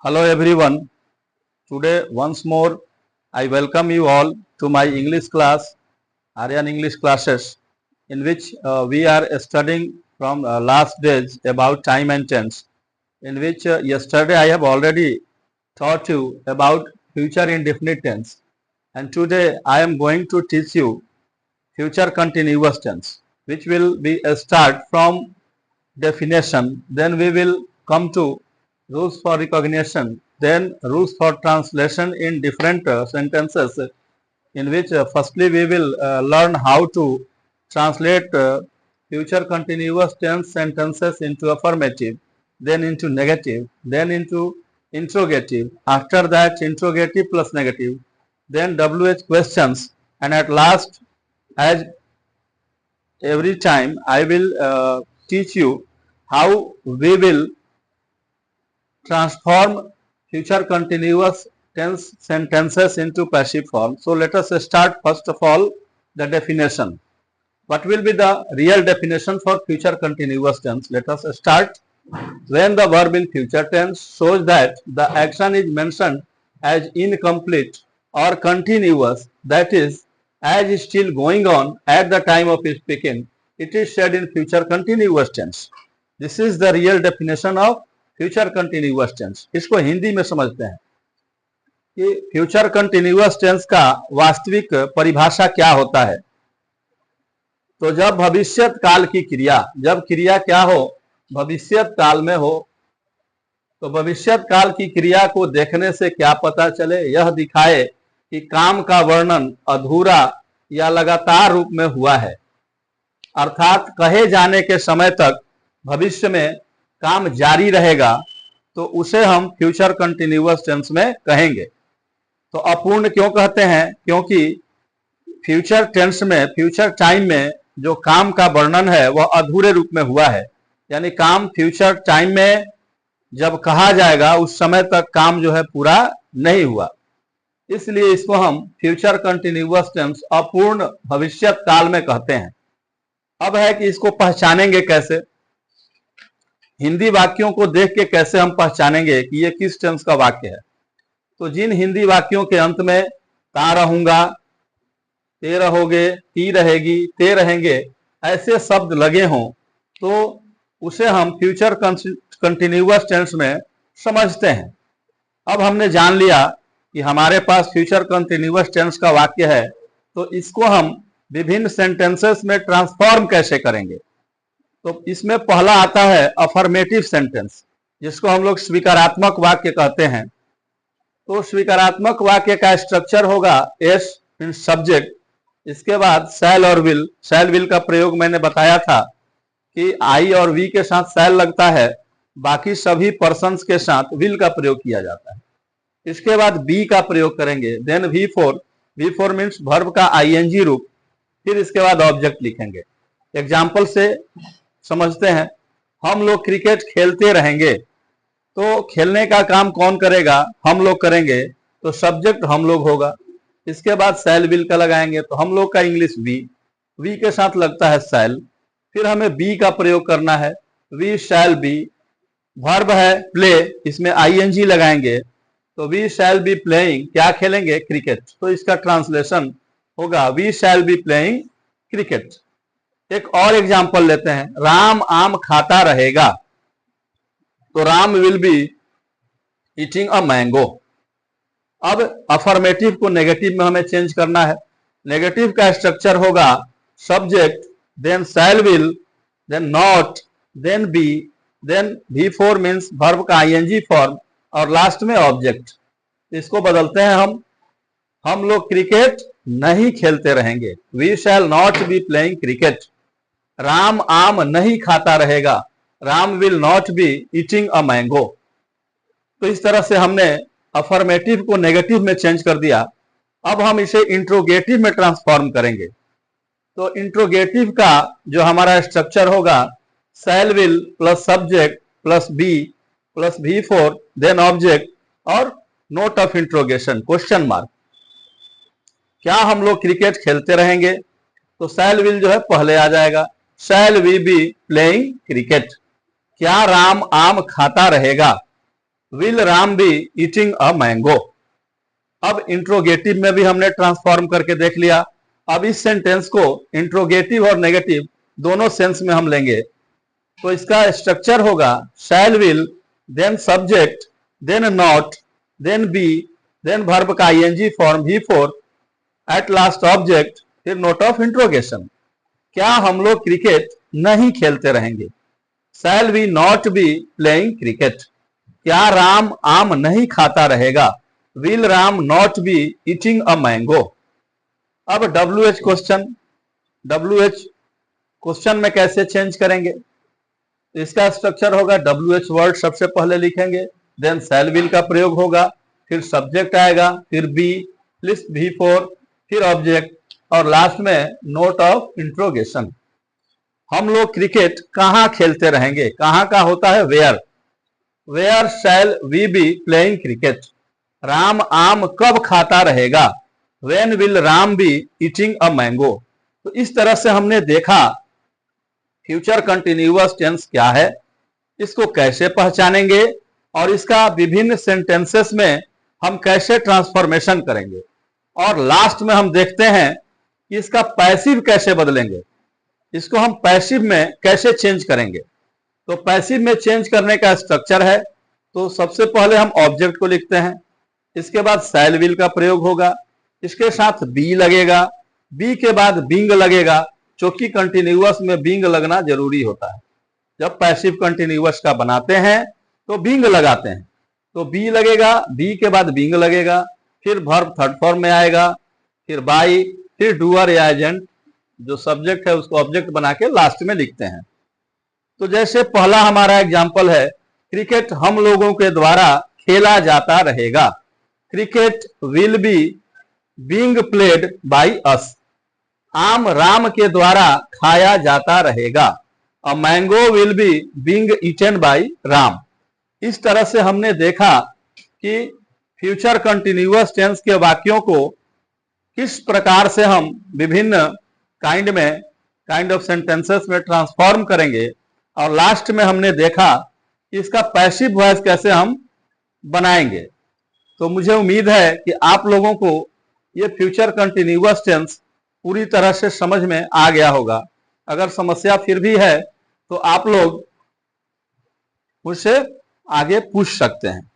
Hello everyone. Today once more I welcome you all to my English class, Aryan English classes, in which we are studying from last days about time and tense, in which yesterday I have already taught you about future indefinite tense, and today I am going to teach you future continuous tense, which will be a start from definition, then we will come to rules for recognition, then rules for translation in different sentences, in which firstly we will learn how to translate future continuous tense sentences into affirmative, then into negative, then into interrogative, after that interrogative plus negative, then WH questions, and at last, as every time I will teach you how we will transform future continuous tense sentences into passive form. So let us start first of all the definition. What will be the real definition for future continuous tense? Let us start. When the verb in future tense shows that the action is mentioned as incomplete or continuous, that is, as still going on at the time of speaking, it is said in future continuous tense. This is the real definition of future continuous tense. इसको हिंदी में समझते हैं कि future continuous tense का वास्तविक परिभाषा क्या होता है. तो जब भविष्यत काल की क्रिया, जब क्रिया क्या हो, भविष्यत काल में हो, तो भविष्यत काल की क्रिया को देखने से क्या पता चले, यह दिखाए कि काम का वर्णन अधूरा या लगातार रूप में हुआ है, अर्थात कहे जाने के समय तक भविष्य में काम जारी रहेगा, तो उसे हम फ्यूचर कंटिन्यूअस टेंस में कहेंगे. तो अपूर्ण क्यों कहते हैं? क्योंकि फ्यूचर टेंस में, फ्यूचर टाइम में जो काम का वर्णन है वह अधूरे रूप में हुआ है, यानी काम फ्यूचर टाइम में जब कहा जाएगा उस समय तक काम जो है पूरा नहीं हुआ, इसलिए इसको हम फ्यूचर कंटिन्यूअस टेंस अपूर्ण भविष्यत काल में कहते हैं. अब है कि इसको पहचानेंगे कैसे, हिंदी वाक्यों को देख के कैसे हम पहचानेंगे कि ये किस टेंस का वाक्य है. तो जिन हिंदी वाक्यों के अंत में ता रहूंगा, ते रहोगे, ती रहेगी, ते रहेंगे ऐसे शब्द लगे हों, तो उसे हम फ्यूचर कंटिन्यूअस टेंस में समझते हैं. अब हमने जान लिया कि हमारे पास फ्यूचर कंटिन्यूअस टेंस का वाक्य है, तो इसको हम विभिन्न सेंटेंसेस में ट्रांसफॉर्म कैसे करेंगे. तो इसमें पहला आता है अफर्मेटिव सेंटेंस, जिसको हम लोग स्वीकारात्मक वाक्य कहते हैं. तो स्वीकारात्मक वाक्य का स्ट्रक्चर होगा एस इन सब्जेक्ट, इसके बाद शैल और विल. शैल विल का प्रयोग मैंने बताया था कि आई और वी के साथ शैल लगता है, बाकी सभी पर्सन्स के साथ विल का प्रयोग किया जाता है. इसके बाद बी का प्रयोग करेंगे, then V four. V four means verb का आईएनजी रूप, फिर इसके बाद ऑब्जेक्ट लिखेंगे. एग्जाम्पल से समझते हैं. हम लोग क्रिकेट खेलते रहेंगे, तो खेलने का काम कौन करेगा? हम लोग करेंगे, तो सब्जेक्ट हम लोग होगा. इसके बाद शैल विल का लगाएंगे, तो हम लोग का इंग्लिश वी, वी के साथ लगता है शैल. फिर हमें बी का प्रयोग करना है, वी शैल बी. वर्ब है प्ले, इसमें आईएनजी लगाएंगे, तो वी शैल बी प्लेइंग. क्या खेलेंगे? क्रिकेट. तो इसका ट्रांसलेशन होगा we shall be playing cricket. एक और एग्जाम्पल लेते हैं, राम आम खाता रहेगा, तो Ram will be eating a mango. अब अफर्मेटिव को नेगेटिव में हमें चेंज करना है. नेगेटिव का स्ट्रक्चर होगा subject, then shall will, then not, then be, then V four means verb का आईएनजी फॉर्म, और लास्ट में ऑब्जेक्ट. इसको बदलते हैं हम लोग क्रिकेट नहीं खेलते रहेंगे, we shall not be playing cricket. Ram आम नहीं खाता रहेगा, Ram will not be eating a mango. तो इस तरह से हमने अफर्मेटिव को नेगेटिव में चेंज कर दिया. अब हम इसे इंट्रोगेटिव में ट्रांसफॉर्म करेंगे. तो इंट्रोगेटिव का जो हमारा स्ट्रक्चर होगा shall will plus subject plus be plus V four, then object और note of interrogation question mark. क्या हम लोग क्रिकेट खेलते रहेंगे? तो शैल विल जो है पहले आ जाएगा, shall we be playing cricket. क्या राम आम खाता रहेगा? Will Ram be eating a mango. अब इंट्रोगेटिव में भी हमने ट्रांसफॉर्म करके देख लिया। अब इस सेंटेंस को इंट्रोगेटिव और नेगेटिव दोनों सेंस में हम लेंगे। तो इसका स्ट्रक्चर होगा shall will, then subject, then not, then be, then verb का ING form V4, at last object, फिर नोट ऑफ इंट्रोगेशन। क्या हम लोग क्रिकेट नहीं खेलते रहेंगे? Shall we not be playing cricket. क्या राम आम नहीं खाता रहेगा? Will Ram not be eating a mango. अब WH क्वेश्चन, WH क्वेश्चन में कैसे चेंज करेंगे? इसका स्ट्रक्चर होगा WH वर्ड सबसे पहले लिखेंगे, देन शैल विल का प्रयोग होगा, फिर सब्जेक्ट आएगा, फिर बी प्लस V4, फिर ऑब्जेक्ट और लास्ट में नोट ऑफ इंट्रोगेशन। हम लोग क्रिकेट कहां खेलते रहेंगे? कहां का होता है? Where. Where shall we be playing cricket. Ram आम कब खाता रहेगा? When will Ram be eating a mango. तो इस तरह से हमने देखा फ्यूचर कंटिन्यूअस टेंस क्या है, इसको कैसे पहचानेंगे और इसका विभिन्न सेंटेंसेस में हम कैसे ट्रांसफॉर्मेशन करेंगे, और लास्ट में हम देखते हैं कि इसका पैसिव कैसे बदलेंगे, इसको हम पैसिव में कैसे चेंज करेंगे। तो पैसिव में चेंज करने का स्ट्रक्चर है, तो सबसे पहले हम ऑब्जेक्ट को लिखते हैं, इसके बाद शैल विल का प्रयोग होगा, इसके साथ बी लगेगा, बी के बाद बिंग लगेगा, क्योंकि कंटिन्यूअस में बिंग लगना जरूरी होता है। जब पैसिव कंटिन्यूअस का बनाते हैं तो बिंग लगाते हैं, तो बी लगेगा, बी के बाद बिंग लगेगा, फिर वर्ब थर्ड फॉर्म में आएगा, फिर बाई, फिर डूअर या एजेंट, जो सब्जेक्ट है उसको ऑब्जेक्ट बना के लास्ट में लिखते हैं। तो जैसे पहला हमारा एग्जाम्पल है, क्रिकेट हम लोगों के द्वारा खेला जाता रहेगा। Cricket will be being played by us. आम राम के द्वारा खाया जाता रहेगा। A mango will be being eaten by Ram. इस तरह से हमने देखा कि फ्यूचर कंटिन्यूअस टेंस के वाक्यों को किस प्रकार से हम विभिन्न काइंड ऑफ सेंटेंसेस में ट्रांसफॉर्म करेंगे, और लास्ट में हमने देखा कि इसका पैसिव वॉइस कैसे हम बनाएंगे। तो मुझे उम्मीद है कि आप लोगों को ये फ्यूचर कंटिन्यूअस टेंस पूरी तरह से समझ में आ गया होगा। अगर समस्या फिर भी है तो आप लोग मुझसे आगे पूछ सकते हैं।